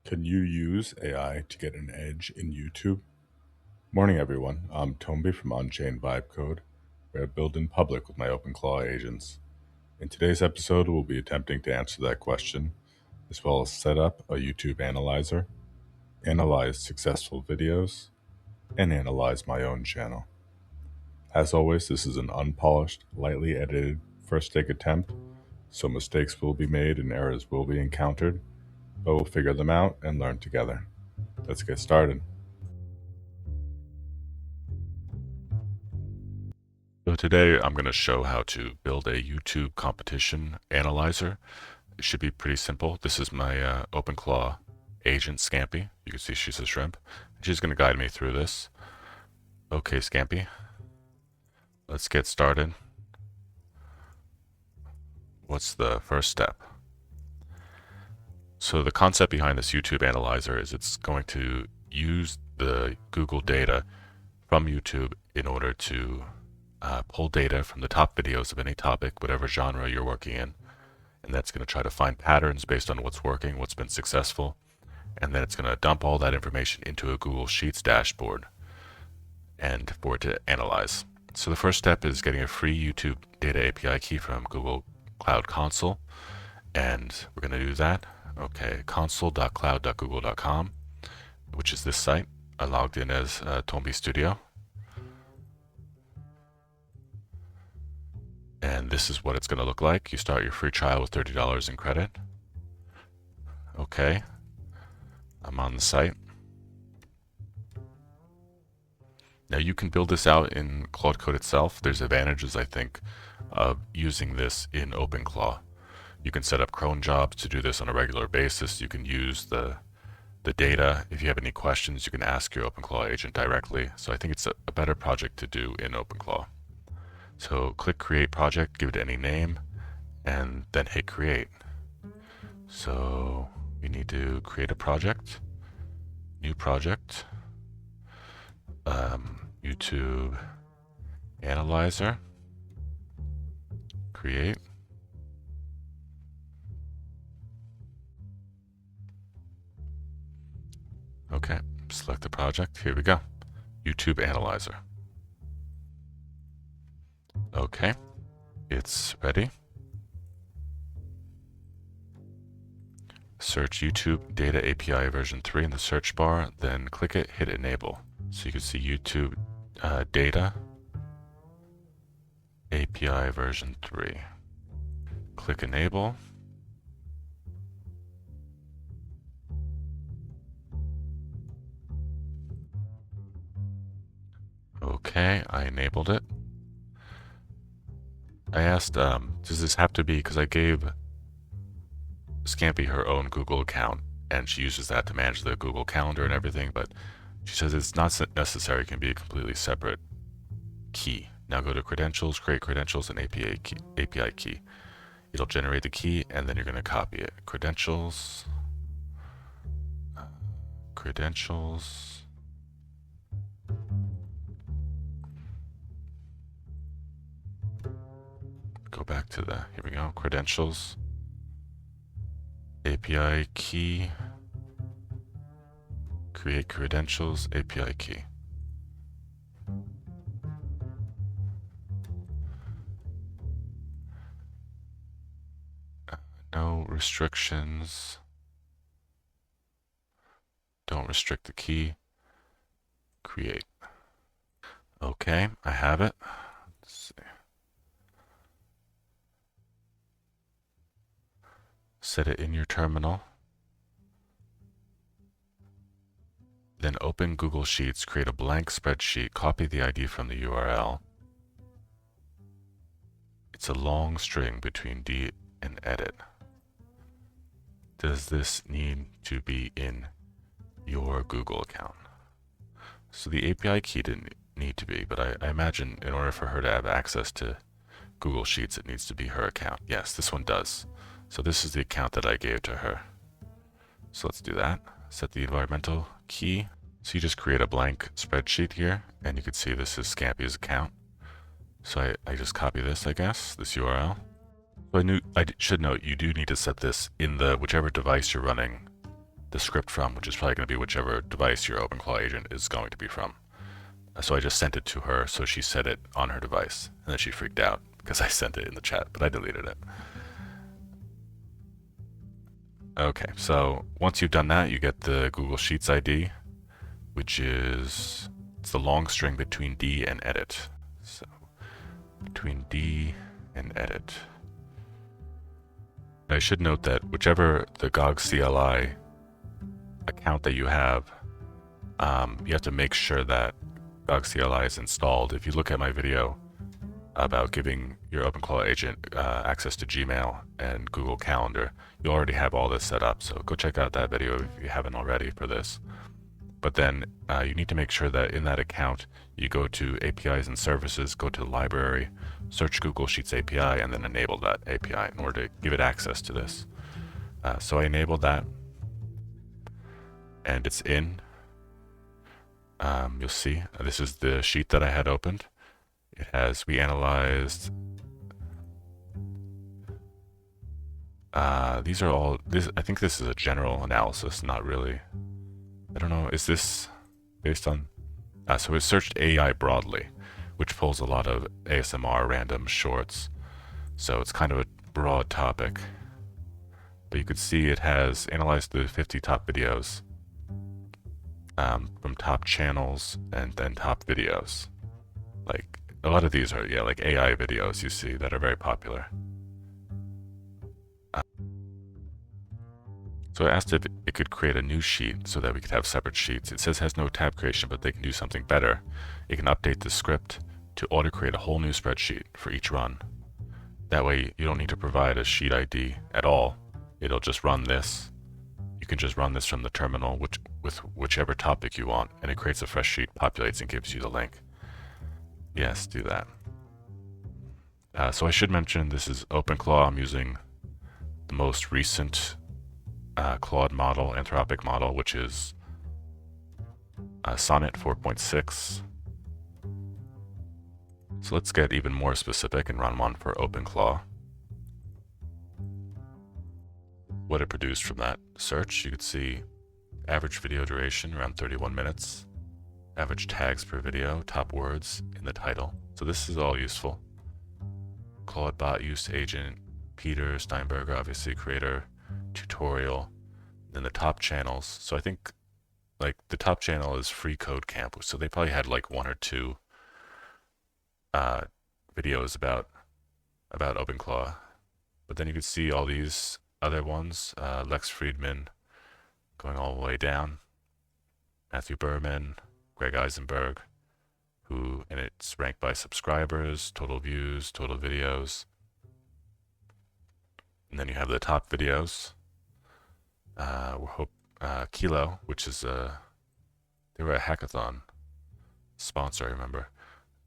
Can you use AI to get an edge in YouTube? Morning, everyone. I'm Tonbi from Onchain Vibe Code, where I build in public with my OpenClaw agents. In today's episode, we'll be attempting to answer that question, as well as set up a YouTube analyzer, analyze successful videos, and analyze my own channel. As always, this is an unpolished, lightly edited first take attempt, so mistakes will be made and errors will be encountered, but we'll figure them out and learn together. Let's get started. So today I'm going to show how to build a YouTube competition analyzer. It should be pretty simple. This is my OpenClaw agent, Scampi. You can see she's a shrimp. She's going to guide me through this. Okay, Scampi, let's get started. What's the first step? So the concept behind this YouTube analyzer is it's going to use the Google data from YouTube in order to pull data from the top videos of any topic, whatever genre you're working in, and that's going to try to find patterns based on what's working, what's been successful, and then it's going to dump all that information into a Google Sheets dashboard and for it to analyze. So the first step is getting a free YouTube data API key from Google Cloud Console, and we're going to do that. Okay, console.cloud.google.com, which is this site. I logged in as Tonbi Studio. And this is what it's going to look like. You start your free trial with $30 in credit. Okay, I'm on the site. Now you can build this out in Claude Code itself. There's advantages, I think, of using this in OpenClaw. You can set up cron jobs to do this on a regular basis. You can use the data. If you have any questions, you can ask your OpenClaw agent directly. So I think it's a better project to do in OpenClaw. So click Create Project, give it any name, and then hit Create. So we need to create a project, new project, YouTube Analyzer, create. Okay, select the project. Here we go. YouTube Analyzer. Okay, it's ready. Search YouTube Data API version 3 in the search bar, then click it, hit Enable. So you can see YouTube Data API version 3. Click Enable. Okay, I enabled it. I asked, does this have to be, because I gave Scampi her own Google account, and she uses that to manage the Google Calendar and everything, but she says it's not necessary, it can be a completely separate key. Now go to Credentials, Create Credentials, and API key. It'll generate the key, and then you're going to copy it. Credentials, Credentials. Go back to the, here we go, Credentials, API key, create credentials, API key. No restrictions. Don't restrict the key. Create. Okay, I have it. Let's see. Set it in your terminal. Then open Google Sheets, create a blank spreadsheet, copy the ID from the URL. It's a long string between D and edit. Does this need to be in your Google account? So the API key didn't need to be, but I imagine in order for her to have access to Google Sheets, it needs to be her account. Yes, this one does. So this is the account that I gave to her. So let's do that. Set the environmental key. So you just create a blank spreadsheet here, and you can see this is Scampi's account. So I just copy this, I guess, this URL. So I should note you do need to set this in the whichever device you're running the script from, which is probably going to be whichever device your OpenClaw agent is going to be from. So I just sent it to her, so she set it on her device, and then she freaked out because I sent it in the chat, but I deleted it. Okay, so once you've done that, you get the Google Sheets ID, which is it's the long string between D and edit. So between D and edit. I should note that whichever the GOG CLI account that you have to make sure that GOG CLI is installed. If you look at my video about giving your OpenClaw agent access to Gmail and Google Calendar, you already have all this set up. So go check out that video if you haven't already for this. But then you need to make sure that in that account, you go to APIs and services, go to the library, search Google Sheets API, and then enable that API in order to give it access to this. So I enabled that, and it's in. You'll see this is the sheet that I had opened. It has, we analyzed, these are all, I think this is a general analysis, not really. I don't know, is this based on, so we searched AI broadly, which pulls a lot of ASMR random shorts. So it's kind of a broad topic. But you could see it has analyzed the 50 top videos from top channels and then top videos. Like a lot of these are, yeah, like AI videos you see that are very popular. So I asked if it could create a new sheet so that we could have separate sheets. It says it has no tab creation, but they can do something better. It can update the script to auto-create a whole new spreadsheet for each run. That way you don't need to provide a sheet ID at all. It'll just run this. You can just run this from the terminal with whichever topic you want, and it creates a fresh sheet, populates, and gives you the link. Yes, do that. So I should mention this is OpenClaw. I'm using the most recent Claude model, Anthropic model, which is Sonnet 4.6. So let's get even more specific and run one for OpenClaw. What it produced from that search, you could see average video duration around 31 minutes, average tags per video, top words in the title. So this is all useful. Claude bot use agent, Peter Steinberger, obviously creator, tutorial, then the top channels. So I think like the top channel is Free Code Camp, so they probably had like one or two videos about OpenClaw. But then you could see all these other ones, Lex Friedman going all the way down, Matthew Berman, Greg Eisenberg, and it's ranked by subscribers, total views, total videos. And then you have the top videos. Kilo, which is they were a hackathon sponsor, I remember,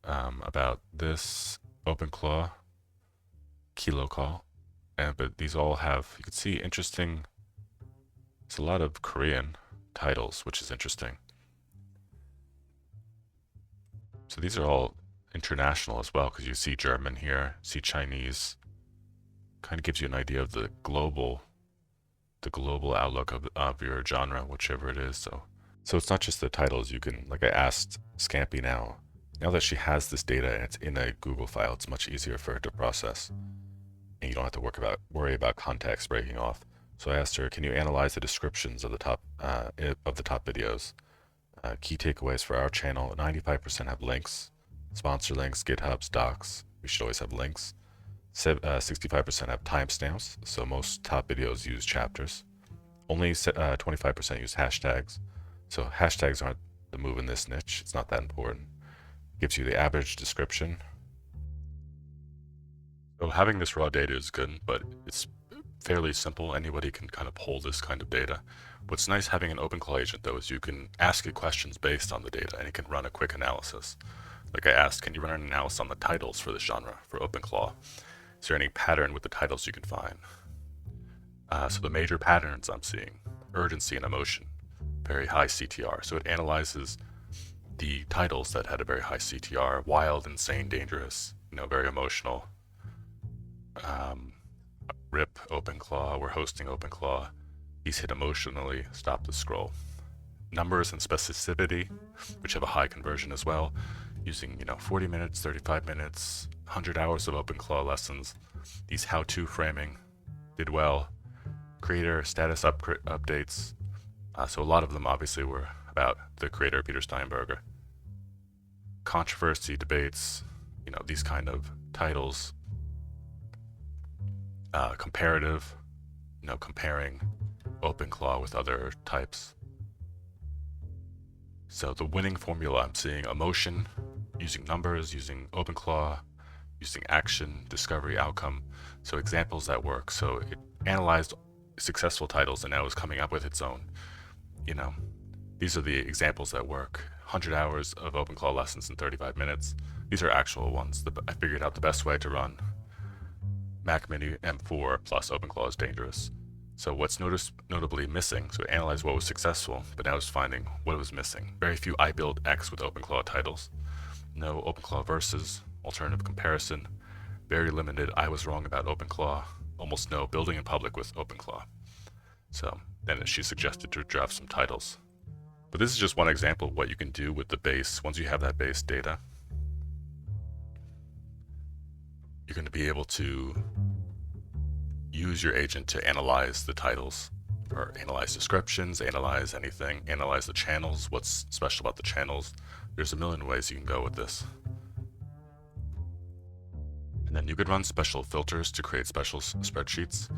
about this OpenClaw Kilo call. But these all have, you can see interesting, it's a lot of Korean titles, which is interesting. So these are all international as well, because you see German here, see Chinese. Kind of gives you an idea of the global outlook of your genre, whichever it is. So it's not just the titles. You can, like I asked Scampi now that she has this data and it's in a Google file, it's much easier for her to process. And you don't have to worry about context breaking off. So I asked her, can you analyze the descriptions of the top videos? Key takeaways for our channel: 95% have links, sponsor links, GitHubs, docs. We should always have links. 65% have timestamps, so most top videos use chapters. Only 25% use hashtags. So hashtags aren't the move in this niche. It's not that important. Gives you the average description. So having this raw data is good, but it's fairly simple. Anybody can kind of pull this kind of data. What's nice having an OpenClaw agent, though, is you can ask it questions based on the data, and it can run a quick analysis. Like I asked, can you run an analysis on the titles for this genre, for OpenClaw? Is there any pattern with the titles you can find? So the major patterns I'm seeing: urgency and emotion, very high CTR. So it analyzes the titles that had a very high CTR: wild, insane, dangerous, very emotional. RIP OpenClaw, we're hosting OpenClaw, He's hit emotionally, stop the scroll. Numbers and specificity, which have a high conversion as well, using 40 minutes, 35 minutes, 100 hours of OpenClaw lessons. These how-to framing did well. Creator status updates. So a lot of them obviously were about the creator, Peter Steinberger. Controversy, debates, these kind of titles. Comparative, comparing OpenClaw with other types. So the winning formula, I'm seeing emotion, using numbers, using OpenClaw, using action, discovery, outcome. So examples that work. So it analyzed successful titles and now is coming up with its own. These are the examples that work. 100 hours of OpenClaw lessons in 35 minutes. These are actual ones. I figured out the best way to run Mac Mini M4 plus OpenClaw is dangerous. So what's notably missing, so it analyzed what was successful, but now it's finding what was missing. Very few I build X with OpenClaw titles. No OpenClaw versus, alternative comparison. Very limited I was wrong about OpenClaw. Almost no building in public with OpenClaw. So then she suggested to draft some titles. But this is just one example of what you can do with the base. Once you have that base data, you're going to be able to use your agent to analyze the titles, or analyze descriptions, analyze anything, analyze the channels, what's special about the channels. There's a million ways you can go with this. And then you could run special filters to create special spreadsheets.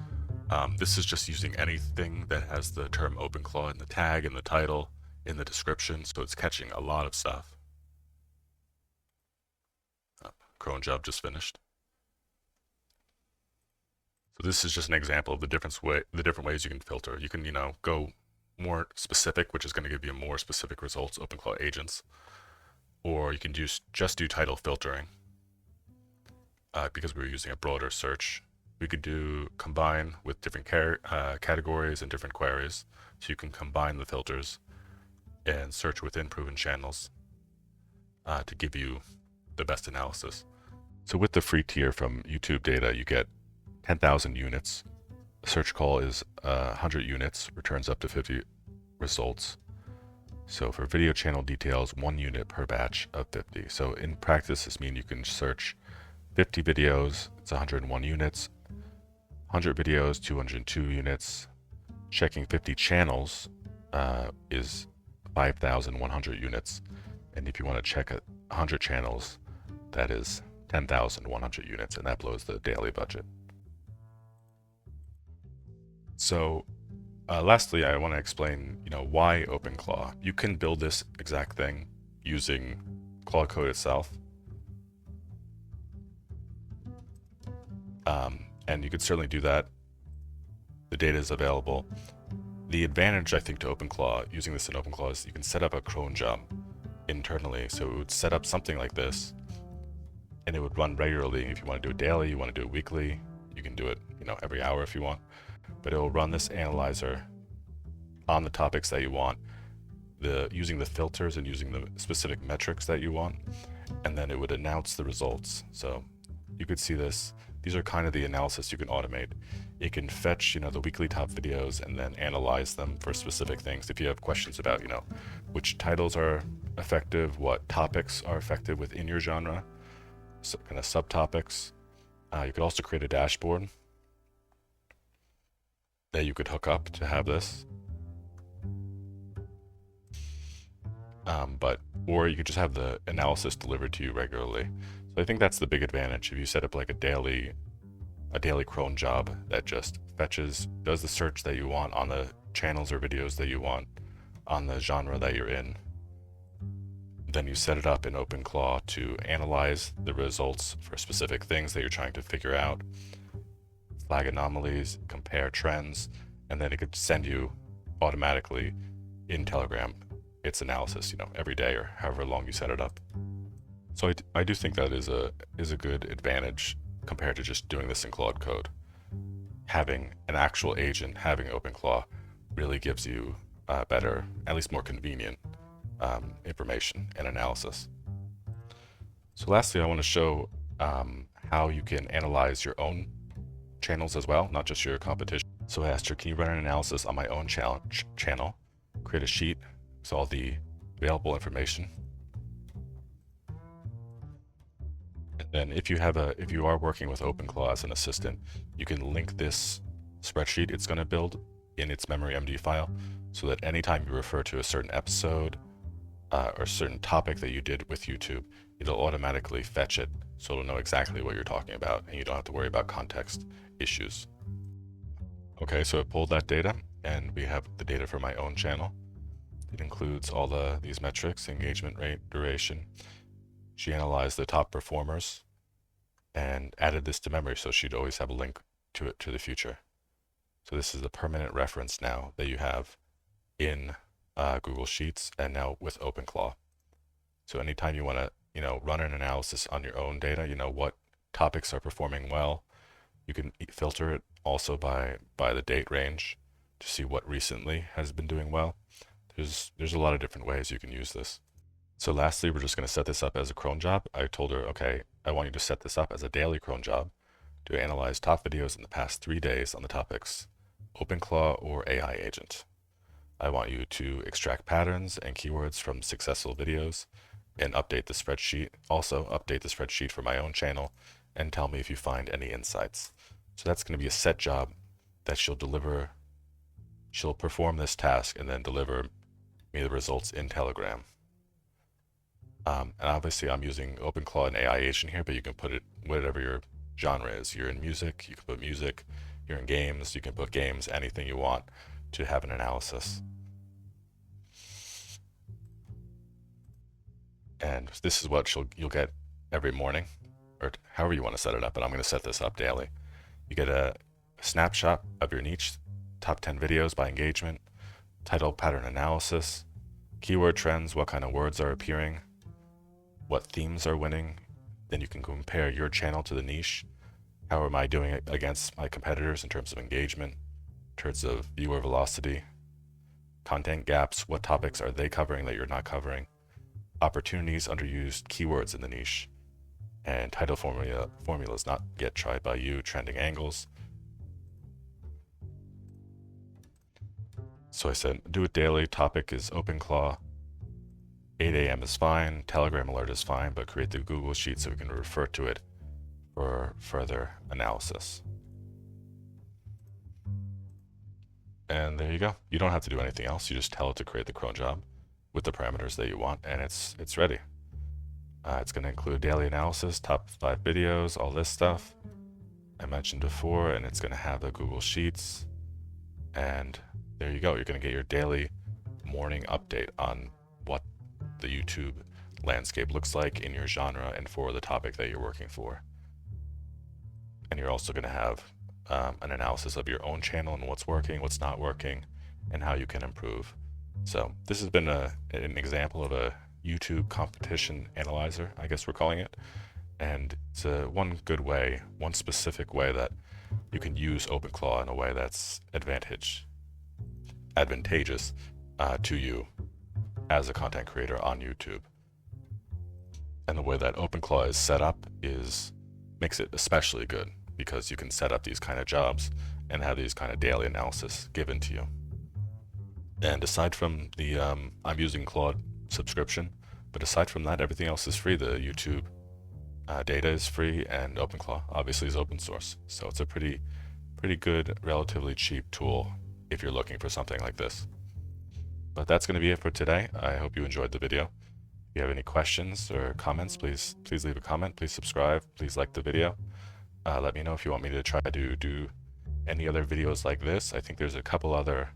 This is just using anything that has the term OpenClaw in the tag, in the title, in the description, so it's catching a lot of stuff. Cron job just finished. So this is just an example of the different ways you can filter. You can, go more specific, which is going to give you more specific results, OpenClaw agents, or you can just do title filtering. Because we're using a broader search, we could do combine with different categories and different queries. So you can combine the filters and search within proven channels to give you the best analysis. So with the free tier from YouTube data, you get 10,000 units. A search call is 100 units, returns up to 50 results. So for video channel details, 1 unit per batch of 50. So in practice, this means you can search 50 videos, it's 101 units, 100 videos, 202 units. Checking 50 channels is 5,100 units. And if you want to check 100 channels, that is 10,100 units, and that blows the daily budget. So lastly, I want to explain, why OpenClaw. You can build this exact thing using Claw code itself. And you could certainly do that. The data is available. The advantage, I think, to OpenClaw, using this in OpenClaw, is you can set up a cron job internally. So it would set up something like this, and it would run regularly. If you want to do it daily, you want to do it weekly, you can do it, every hour if you want. But it will run this analyzer on the topics that you want, using the filters and using the specific metrics that you want, and then it would announce the results. So you could see this. These are kind of the analysis you can automate. It can fetch, the weekly top videos and then analyze them for specific things. If you have questions about, which titles are effective, what topics are effective within your genre, so kind of subtopics. You could also create a dashboard that you could hook up to have this. Or you could just have the analysis delivered to you regularly. So I think that's the big advantage. If you set up like a daily cron job that just does the search that you want on the channels or videos that you want on the genre that you're in, then you set it up in OpenClaw to analyze the results for specific things that you're trying to figure out, flag anomalies, compare trends, and then it could send you automatically in Telegram its analysis, every day or however long you set it up. So I do think that is a good advantage compared to just doing this in Claude code. Having an actual agent, having OpenClaw, really gives you better, at least more convenient information and analysis. So lastly, I want to show how you can analyze your own channels as well, not just your competition. So I asked her, can you run an analysis on my own channel, create a sheet with all the available information. And then if you are working with OpenClaw as an assistant, you can link this spreadsheet it's going to build in its memory MD file, so that anytime you refer to a certain episode or certain topic that you did with YouTube, it'll automatically fetch it, so it'll know exactly what you're talking about, and you don't have to worry about context issues. Okay, so it pulled that data, and we have the data for my own channel. It includes all these metrics: engagement rate, duration. She analyzed the top performers and added this to memory, so she'd always have a link to it to the future. So this is a permanent reference now that you have in Google Sheets and now with OpenClaw. So anytime you want to, run an analysis on your own data, what topics are performing well, you can filter it also by the date range to see what recently has been doing well. There's a lot of different ways you can use this. So lastly, we're just going to set this up as a cron job. I told her, okay, I want you to set this up as a daily cron job to analyze top videos in the past 3 days on the topics OpenClaw or AI agent. I want you to extract patterns and keywords from successful videos and update the spreadsheet. Also update the spreadsheet for my own channel and tell me if you find any insights. So that's going to be a set job that she'll deliver. She'll perform this task and then deliver me the results in Telegram. And obviously I'm using OpenClaw and AI agent here, but you can put it whatever your genre is. You're in music, you can put music. You're in games, you can put games, anything you want to have an analysis. And this is what you'll get every morning, or however you want to set it up, but I'm going to set this up daily. You get a snapshot of your niche, top 10 videos by engagement, title pattern analysis, keyword trends, what kind of words are appearing, what themes are winning. Then you can compare your channel to the niche. How am I doing it against my competitors in terms of engagement, in terms of viewer velocity, content gaps, what topics are they covering that you're not covering, opportunities, underused keywords in the niche, and title formulas not yet tried by you, trending angles. So I said, do it daily. Topic is OpenClaw. 8 a.m. is fine. Telegram alert is fine, but create the Google Sheet so we can refer to it for further analysis. And there you go. You don't have to do anything else. You just tell it to create the cron job with the parameters that you want, and it's ready. It's going to include daily analysis, top 5 videos, all this stuff I mentioned before, and it's going to have the Google Sheets. And there you go. You're going to get your daily morning update on what the YouTube landscape looks like in your genre and for the topic that you're working for. And you're also going to have an analysis of your own channel and what's working, what's not working, and how you can improve. So this has been an example of a YouTube competition analyzer, I guess we're calling it. And it's one good way, one specific way that you can use OpenClaw in a way that's advantageous to you as a content creator on YouTube. And the way that OpenClaw is set up makes it especially good, because you can set up these kind of jobs and have these kind of daily analysis given to you. And aside from the I'm using Claude subscription, but aside from that, everything else is free. The YouTube data is free, and OpenClaw obviously is open source. So it's a pretty good, relatively cheap tool if you're looking for something like this. But that's going to be it for today. I hope you enjoyed the video. If you have any questions or comments, please leave a comment. Please subscribe. Please like the video. Let me know if you want me to try to do any other videos like this. I think there's a couple other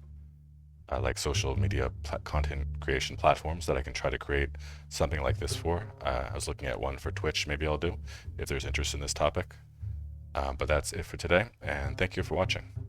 like social media content creation platforms that I can try to create something like this for. I was looking at one for Twitch, maybe I'll do, if there's interest in this topic. But that's it for today, and thank you for watching.